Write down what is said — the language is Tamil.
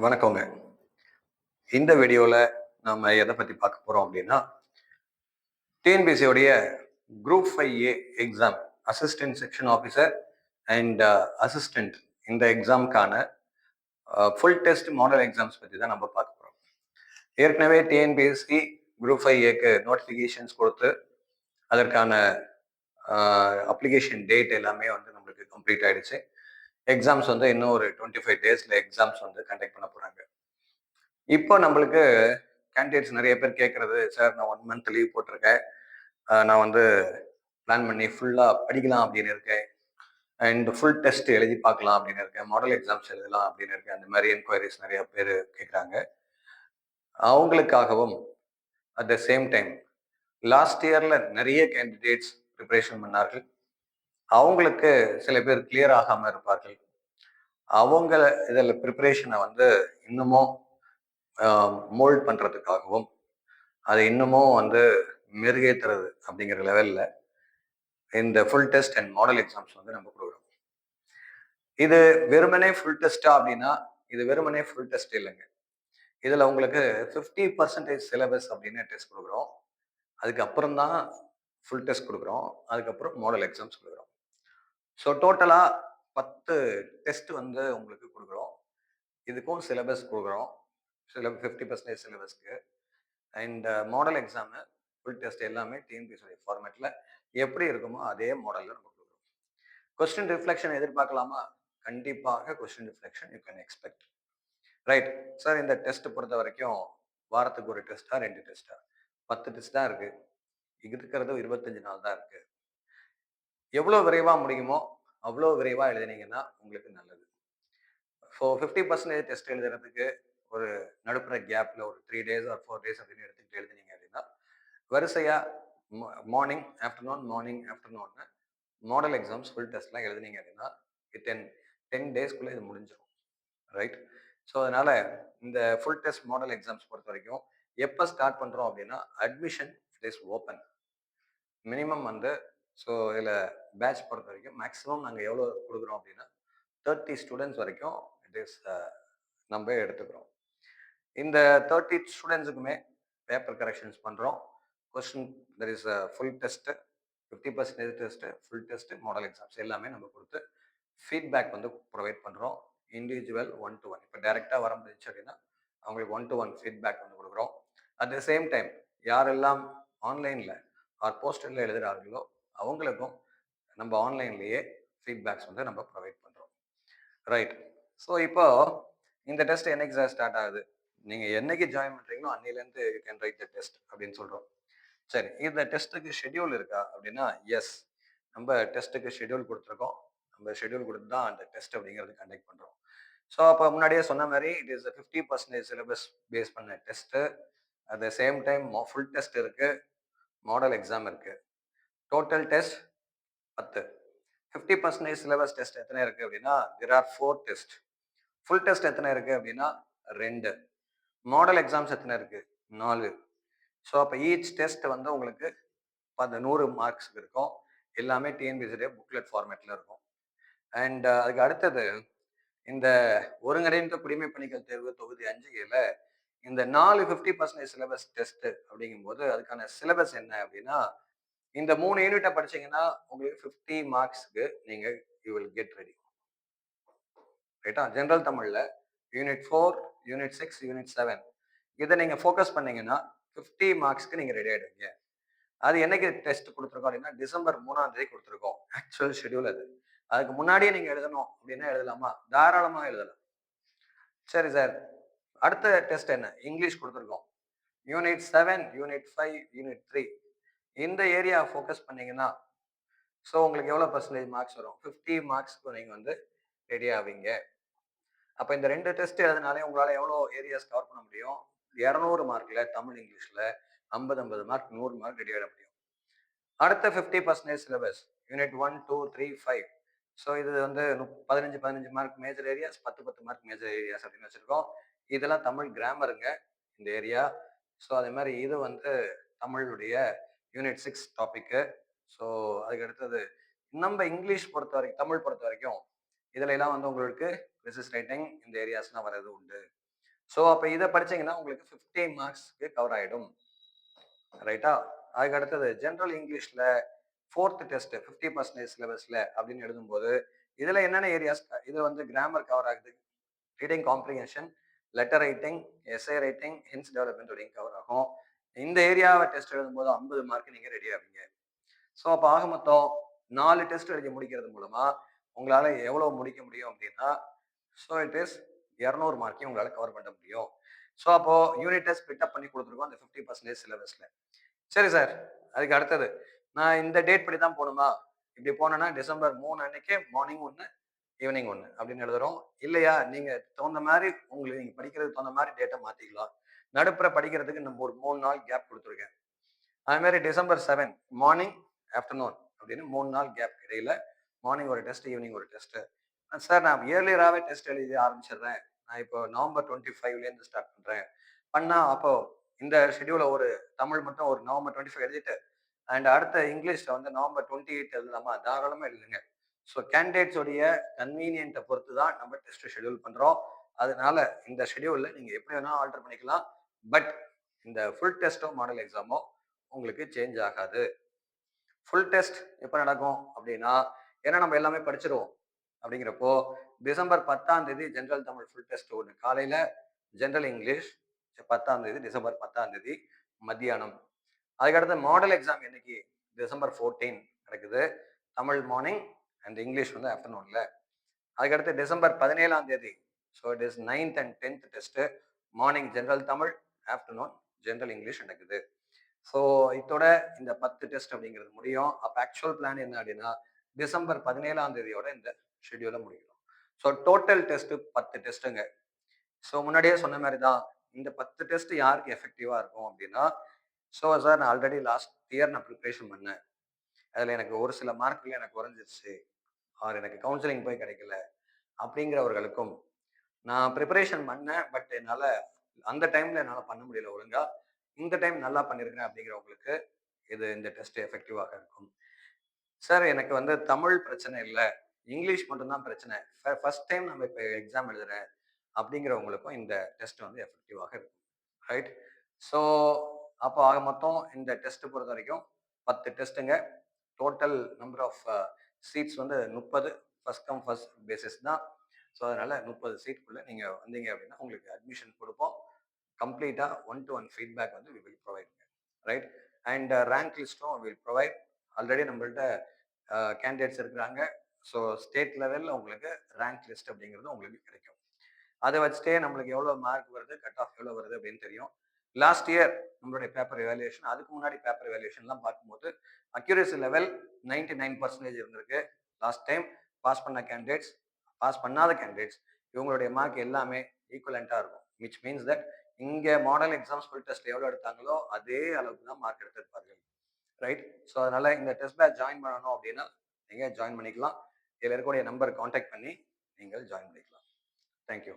வணக்கங்க. இந்த வீடியோல நாம எத பத்தி பார்க்க போறோம் அப்படின்னா, டிஎன்பிஎஸ்சியோடைய group 5A exam assistant section officer and assistant இந்த எக்ஸாம்க்கான ஃபுல் டெஸ்ட் மாடல் எக்ஸாம்ஸ் பத்தி தான் நம்ம பார்க்க போறோம். ஏற்கனவே டிஎன்பிஎஸ்சி குரூப் 5Aக்கு நோட்டிஃபிகேஷன்ஸ் கொடுத்து அதற்கான அப்ளிகேஷன் டேட் எல்லாமே வந்து நம்மளுக்கு கம்ப்ளீட் ஆயிடுச்சு. எக்ஸாம்ஸ் வந்து இன்னும் ஒரு 25 டேஸ்ல எக்ஸாம்ஸ் வந்து கண்டக்ட் பண்ண போறாங்க. இப்போ நம்மளுக்கு கேண்டிடேட்ஸ் நிறைய பேர் கேட்கறது, சார் நான் 1 மந்த் லீவ் போட்டிருக்கேன். நான் வந்து பிளான் பண்ணி ஃபுல்லா படிக்கலாம் அப்படின்னு இருக்கேன். அண்ட் ஃபுல் டெஸ்ட் எழுதி பார்க்கலாம் அப்படின்னு இருக்கேன். மாடல் எக்ஸாம்ஸ் எழுதலாம் அப்படின்னு இருக்கேன். அந்த மாதிரி என்கொயரிஸ் நிறைய பேர் கேட்குறாங்க. அவங்களுக்காகவும் at the same time last இயர்ல நிறைய கேண்டிடேட்ஸ் ப்ரிப்பரேஷன் பண்ணார்கள். அவங்களுக்கு சில பேர் கிளியர் ஆகாம இருப்பார்கள். அவங்க இதில் ப்ரிப்பரேஷனை வந்து இன்னமும் மோல்ட் பண்றதுக்காகவும் அதை இன்னமும் வந்து மெருகேற்றுறது அப்படிங்கிற லெவல்ல இந்த full test and model exams வந்து நம்ம கொடுக்குறோம். இது வெறுமனே ஃபுல் டெஸ்டா அப்படின்னா, இது வெறுமனே ஃபுல் டெஸ்ட் இல்லைங்க. இதுல உங்களுக்கு 50% சிலபஸ் அப்படின்னு டெஸ்ட் கொடுக்குறோம். அதுக்கப்புறம் தான் ஃபுல் டெஸ்ட் கொடுக்குறோம். அதுக்கப்புறம் மாடல் எக்ஸாம்ஸ் கொடுக்குறோம். ஸோ டோட்டலா 10 டெஸ்ட் வந்து உங்களுக்கு கொடுக்குறோம். இதுக்கும் சிலபஸ் கொடுக்குறோம். 50% சிலபஸ்க்கு and model exam full test எல்லாமே டிஎன்பிஎஸ்சி ஃபார்மேட்ல எப்படி இருக்குமோ அதே மாடல்ல நம்ம கொடுக்குறோம். கொஸ்டின் ரிஃப்ளெக்ஷன் எதிர்பார்க்கலாமா? கண்டிப்பாக question reflection you can expect. Right sir, இந்த டெஸ்ட் பொறுத்த வரைக்கும் வாரத்துக்கு ஒரு டெஸ்டா 2 டெஸ்டா? 10 டெஸ்ட் தான் இருக்கு. இருக்கிறது 25 நாள் தான் இருக்கு. எவ்வளவு விரைவா முடியுமோ அவ்வளோ விரைவா எழுதினீங்கன்னா உங்களுக்கு நல்லது. ஸோ 50% டெஸ்ட் எழுதுறதுக்கு ஒரு நடுப்புற கேப்ல ஒரு 3 டேஸ் ஆர் 4 டேஸ் அப்படின்னு எடுத்துக்கிட்டு எழுதினீங்க அப்படின்னா வரிசையா morning afternoon model exams full டெஸ்ட்லாம் எழுதினீங்க அப்படின்னா 10 டேஸ்க்குள்ள இது முடிஞ்சிடும். ரைட். ஸோ அதனால இந்த ஃபுல் டெஸ்ட் மாடல் எக்ஸாம்ஸ் பொறுத்த வரைக்கும் எப்போ ஸ்டார்ட் பண்றோம் அப்படின்னா அட்மிஷன் இஸ் ஓப்பன். மினிமம் வந்து ஸோ இதில் பேட்ச் பொறுத்த வரைக்கும் மேக்ஸிமம் நாங்கள் எவ்வளோ கொடுக்குறோம் அப்படின்னா 30 ஸ்டூடெண்ட்ஸ் வரைக்கும் இட் இஸ் நம்ம எடுத்துக்கிறோம். இந்த 30 ஸ்டூடெண்ட்ஸுக்குமே பேப்பர் கரெக்ஷன்ஸ் பண்ணுறோம். Question there is full test, 50% test, full test, model exams எல்லாமே நம்ம கொடுத்து ஃபீட்பேக் வந்து ப்ரொவைட் பண்ணுறோம். இண்டிவிஜுவல் 1 to 1 இப்போ டைரெக்டாக வர முடிஞ்சிச்சு அப்படின்னா அவங்களுக்கு 1 to 1 ஃபீட்பேக் வந்து கொடுக்குறோம். அட் த சேம் டைம் யாரெல்லாம் ஆன்லைனில் ஆர் போஸ்டரில் எழுதுகிறார்களோ அவங்களுக்கும் நம்ம ஆன்லைன்லேயே ஃபீட்பேக்ஸ் வந்து நம்ம ப்ரொவைட் பண்ணுறோம். ரைட். ஸோ இப்போ இந்த டெஸ்ட் என்னைக்கு சார் ஸ்டார்ட் ஆகுது? நீங்கள் என்னைக்கு ஜாயின் பண்ணுறீங்களோ அன்னிலேருந்து you can write the test அப்படின்னு சொல்கிறோம். சரி, இந்த டெஸ்ட்டுக்கு ஷெட்யூல் இருக்கா அப்படின்னா எஸ், நம்ம டெஸ்ட்டுக்கு ஷெட்யூல் கொடுத்துருக்கோம். நம்ம ஷெட்யூல் கொடுத்து தான் அந்த டெஸ்ட் அப்படிங்கிறது கண்டக்ட் பண்ணுறோம். ஸோ அப்போ முன்னாடியே சொன்ன மாதிரி இட் இஸ் 50% சிலபஸ் பேஸ் பண்ண test. At the same time full test இருக்கு, மாடல் எக்ஸாம் இருக்கு. Total test 10. 50% சிலபஸ் டெஸ்ட் எத்தனை இருக்கு அப்படின்னா there are 4 test. Full test எத்தனை இருக்கு அப்படின்னா 2. மாடல் எக்ஸாம்ஸ் எத்தனை இருக்கு? 4. ஸோ அப்போ ஈச் டெஸ்ட் வந்து உங்களுக்கு 100 மார்க்ஸ்க்கு இருக்கும். எல்லாமே டிஎன்பிஎஸ்சி புக்லெட் ஃபார்மேட்ல இருக்கும். அண்ட் அதுக்கு அடுத்தது இந்த ஒருங்கிணைந்த குடிமை பணிகள் தேர்வு தொகுதி 5ல இந்த 4 50% சிலபஸ் டெஸ்ட் அப்படிங்கும்போது அதுக்கான சிலபஸ் என்ன அப்படின்னா இந்த 3 யூனிட்டை படிச்சீங்கன்னா உங்களுக்கு 50 மார்க்ஸ்க்கு நீங்க யூ வில் கெட் ரெடி. ரைட்டா? ஜெனரல் தமிழ்ல யூனிட் 4, யூனிட் 6, யூனிட் 7 இதை நீங்க ஃபோக்கஸ் பண்ணீங்கன்னா 50 மார்க்ஸ்க்கு நீங்க ரெடி ஆயிடுவீங்க. அது என்னைக்கு டெஸ்ட் கொடுத்துருக்கோம் அப்படின்னா டிசம்பர் 3ஆம் தேதி கொடுத்துருக்கோம். ஆக்சுவல் ஷெட்யூல் அது. அதுக்கு முன்னாடியே நீங்க எழுதணும் அப்படின்னா எழுதலாமா? தாராளமா எழுதலாம். சரி சார், அடுத்த டெஸ்ட் என்ன? இங்கிலீஷ் கொடுத்துருக்கோம். யூனிட் 7, யூனிட் 5, யூனிட் 3 இந்த ஏரியா ஃபோக்கஸ் பண்ணீங்கன்னா ஸோ உங்களுக்கு எவ்வளோ பர்சன்டேஜ் மார்க்ஸ் வரும்? 50 மார்க்ஸ்க்கு நீங்க வந்து ரெடி ஆவீங்க. அப்போ இந்த 2 டெஸ்ட் எழுதினாலே உங்களால எவ்வளோ ஏரியாஸ் கவர் பண்ண முடியும்? 200 மார்க்ல தமிழ் இங்கிலீஷ்ல 50 மார்க் 100 மார்க் ரெடி ஆகிட முடியும். அடுத்த 50% சிலபஸ் யூனிட் 1, 2, 3, 5. ஸோ இது வந்து 15 mark major areas, 10 mark major areas அப்படின்னு வச்சிருக்கோம். இதெல்லாம் தமிழ் கிராமருங்க இந்த ஏரியா. ஸோ அதே மாதிரி இது வந்து தமிழுடைய யூனிட் 6 டாபிக்கு. ஸோ அதுக்கு அடுத்தது நம்ம இங்கிலீஷ் பொறுத்த வரைக்கும் தமிழ் பொறுத்த வரைக்கும் இதுல எல்லாம் வந்து உங்களுக்கு ரிசர்ச் ரைட்டிங் இந்த ஏரியாஸ்லாம் வர்றது உண்டு. ஸோ அப்ப இத படிச்சீங்கன்னா உங்களுக்கு 50 மார்க்ஸ்க்கு கவர் ஆயிடும். ரைட்டா? அதுக்கு அடுத்தது ஜெனரல் இங்கிலீஷ்ல 4த் டெஸ்ட் 50% சிலபஸ்ல அப்படின்னு எழுதும்போது, இதுல என்னென்ன ஏரியாஸ் இது வந்து கிராமர் கவர் ஆகுது. Reading comprehension, letter writing, essay writing, hints development வரைக்கும் கவர் ஆகும். இந்த ஏரியாவ டெஸ்ட் எழுதும்போது 50 மார்க் நீங்க ரெடி ஆவீங்க. ஸோ அப்ப ஆக மொத்தம் 4 டெஸ்ட் எழுதி முடிக்கிறது மூலமா உங்களால எவ்வளவு முடிக்க முடியும் அப்படின்னா, ஸோ இட் இஸ் 200 மார்க்கையும் உங்களால கவர் பண்ண முடியும். ஸோ அப்போ யூனிட் டெஸ்ட் ஸ்பிட் அப் பண்ணி கொடுத்துருக்கோம் அந்த 50% சிலபஸ்ல. சரி சார். அதுக்கு அடுத்தது, நான் இந்த டேட் படி தான் போணுமா? இப்படி போனேன்னா டிசம்பர் 3 அன்னைக்கு மார்னிங் 1, ஈவினிங் 1 அப்படின்னு எழுதுறோம். இல்லையா, நீங்க தகுந்த மாரி உங்களுக்கு நீங்க படிக்கிறதுக்கு தகுந்த மாரி டேட்ட மாத்திக்கலாம். நடுப்புற படிக்கிறதுக்கு நம்ம ஒரு 3 நாள் கேப் குடுத்துருக்கேன். அது மாரி டிசம்பர் 7 மார்னிங், ஆஃப்டர்நூன் அப்படின்னு 3 நாள் கேப் இடையில மார்னிங் ஒரு டெஸ்ட், ஈவினிங் ஒரு டெஸ்ட். சார் நான் இயர்லியராவே டெஸ்ட் எழுதி ஆரம்பிச்சிடுறேன். நான் இப்போ நவம்பர் 25லேருந்து ஸ்டார்ட் பண்றேன். பண்ணா அப்போ இந்த ஷெட்யூல ஒரு தமிழ் மட்டும் ஒரு நவம்பர் 25 எழுதிட்டு, அண்ட் அடுத்த இங்கிலீஷ்ல வந்து நவம்பர் 28 எழுதலாமா? தாராளமா எழுதுங்க. ஸோ கேண்டிடேட்ஸ் உடைய கன்வீனியன்ட்ட பொறுத்து தான் நம்ம டெஸ்ட் ஷெட்யூல் பண்றோம். அதனால இந்த ஷெட்யூல்ல நீங்க எப்படி வேணா ஆல்டர் பண்ணிக்கலாம். பட் இந்த ஃபுல் டெஸ்ட்டோ, மாடல் எக்ஸாமோ உங்களுக்கு சேஞ்ச் ஆகாது. ஃபுல் டெஸ்ட் எப்ப நடக்கும் அப்படின்னா, ஏன்னா நம்ம எல்லாமே படிச்சிருவோம். அப்படிங்கிறப்போ, டிசம்பர் 10ஆம் தேதி ஜெனரல் தமிழ் ஃபுல் டெஸ்ட் ஒண்ணு. காலையில ஜெனரல் இங்கிலீஷ் 10ஆம் தேதி, டிசம்பர் 10ஆம் தேதி மத்தியானம். அதுக்கடுத்து மாடல் எக்ஸாம் என்னைக்கு? டிசம்பர் 14 நடக்குது. தமிழ் மார்னிங் அண்ட் இங்கிலீஷ் வந்து ஆஃப்டர்நூன்ல. அதுக்கடுத்து டிசம்பர் 17ஆம் தேதி. ஸோ இட் இஸ் 9த் அண்ட் 10த் test. Morning general Tamil, afternoon general English நடக்குது. ஸோ இதோட இந்த 10 டெஸ்ட் அப்படிங்கிறது முடியும். அப்ப ஆக்சுவல் பிளான் என்ன அப்படின்னா, டிசம்பர் 17ஆம் தேதியோட இந்த ஷெட்யூல முடிக்கணும். So total test 10 டெஸ்ட்டுங்க. ஸோ முன்னாடியே சொன்ன மாதிரி தான் இந்த 10 டெஸ்ட் யாருக்கு எஃபெக்டிவா இருக்கும் அப்படின்னா, ஸோ சார் நான் ஆல்ரெடி லாஸ்ட் இயர் நான் ப்ரிப்பரேஷன் பண்ணேன். அதுல எனக்கு ஒரு சில மார்க்ல எனக்கு குறைஞ்சிருச்சு. ஆர் எனக்கு கவுன்சிலிங் போய் கிடைக்கல அப்படிங்கிறவர்களுக்கும், நான் ப்ரிப்பரேஷன் பண்ணேன். பட் என்னால அந்த டைம்ல என்னால பண்ண முடியல ஒழுங்கா. இந்த டைம் நல்லா பண்ணியிருக்கிறேன் அப்படிங்கிறவங்களுக்கு இந்த டெஸ்ட் எஃபெக்டிவாக இருக்கும். சார் எனக்கு வந்து தமிழ் பிரச்சனை இல்ல. இங்கிலீஷ் மட்டும் தான் பிரச்சனை. ஃபர்ஸ்ட் டைம் நம்ம இப்ப எக்ஸாம் எழுதுறேன் அப்படிங்கிறவங்களுக்கும் இந்த டெஸ்ட் வந்து எஃபெக்டிவாக இருக்கும். ரைட்? ஸோ அப்போ ஆக மொத்தம் இந்த டெஸ்ட் பொறுத்தவரைக்கும் 10 டெஸ்ட்டுங்க. டோட்டல் நம்பர் ஆஃப் சீட்ஸ் வந்து 30. ஃபர்ஸ்ட் கம் ஃபர்ஸ்ட் பேசிஸ் தான். ஸோ அதனால 30 சீட்குள்ள நீங்க வந்தீங்க அப்படின்னா உங்களுக்கு அட்மிஷன் குடுப்போம். கம்ப்ளீட்டா 1 to 1 ஃபீட்பேக் வந்து we will provide. Right? And rank லிஸ்ட்டும் வில் ப்ரொவைட். ஆல்ரெடி நம்மள்ட்ட கேண்டிடேட்ஸ் இருக்கிறாங்க. ஸோ ஸ்டேட் லெவல்ல உங்களுக்கு ரேங்க் லிஸ்ட் அப்படிங்கிறது உங்களுக்கு கிடைக்கும். அதை வச்சுட்டே நம்மளுக்கு எவ்வளோ மார்க் வருது, கட் ஆஃப் எவ்வளோ வருது அப்படின்னு தெரியும். லாஸ்ட் இயர் நம்மளுடைய பேப்பர் எவாலுவேஷன், அதுக்கு முன்னாடி பேப்பர் எவாலுவேஷன்லாம் பார்க்கும்போது அக்யூரேசி லெவல் 99% இருந்திருக்கு. லாஸ்ட் டைம் பாஸ் பண்ண கேண்டிடேட்ஸ், பாஸ் பண்ணாத கேண்டிடேட்ஸ் இவங்களுடைய மார்க் எல்லாமே ஈக்குவலண்டா இருக்கும். விச் மீன்ஸ் தட் இங்க மாடல் எக்ஸாம்ஸ் ஃபுல் டெஸ்ட் எவ்வளோ எடுத்தாங்களோ அதே அளவுக்கு தான் மார்க் எடுத்திருப்பார்கள். ரைட்? ஸோ அதனால இந்த டெஸ்ட் பேட்ச் ஜாயின் பண்ணணும் அப்படின்னா நீங்க ஜாயின் பண்ணிக்கலாம். இதில் இருக்கக்கூடிய நம்பர் கான்டாக்ட் பண்ணி நீங்கள் ஜாயின் பண்ணிக்கலாம். தேங்க்யூ.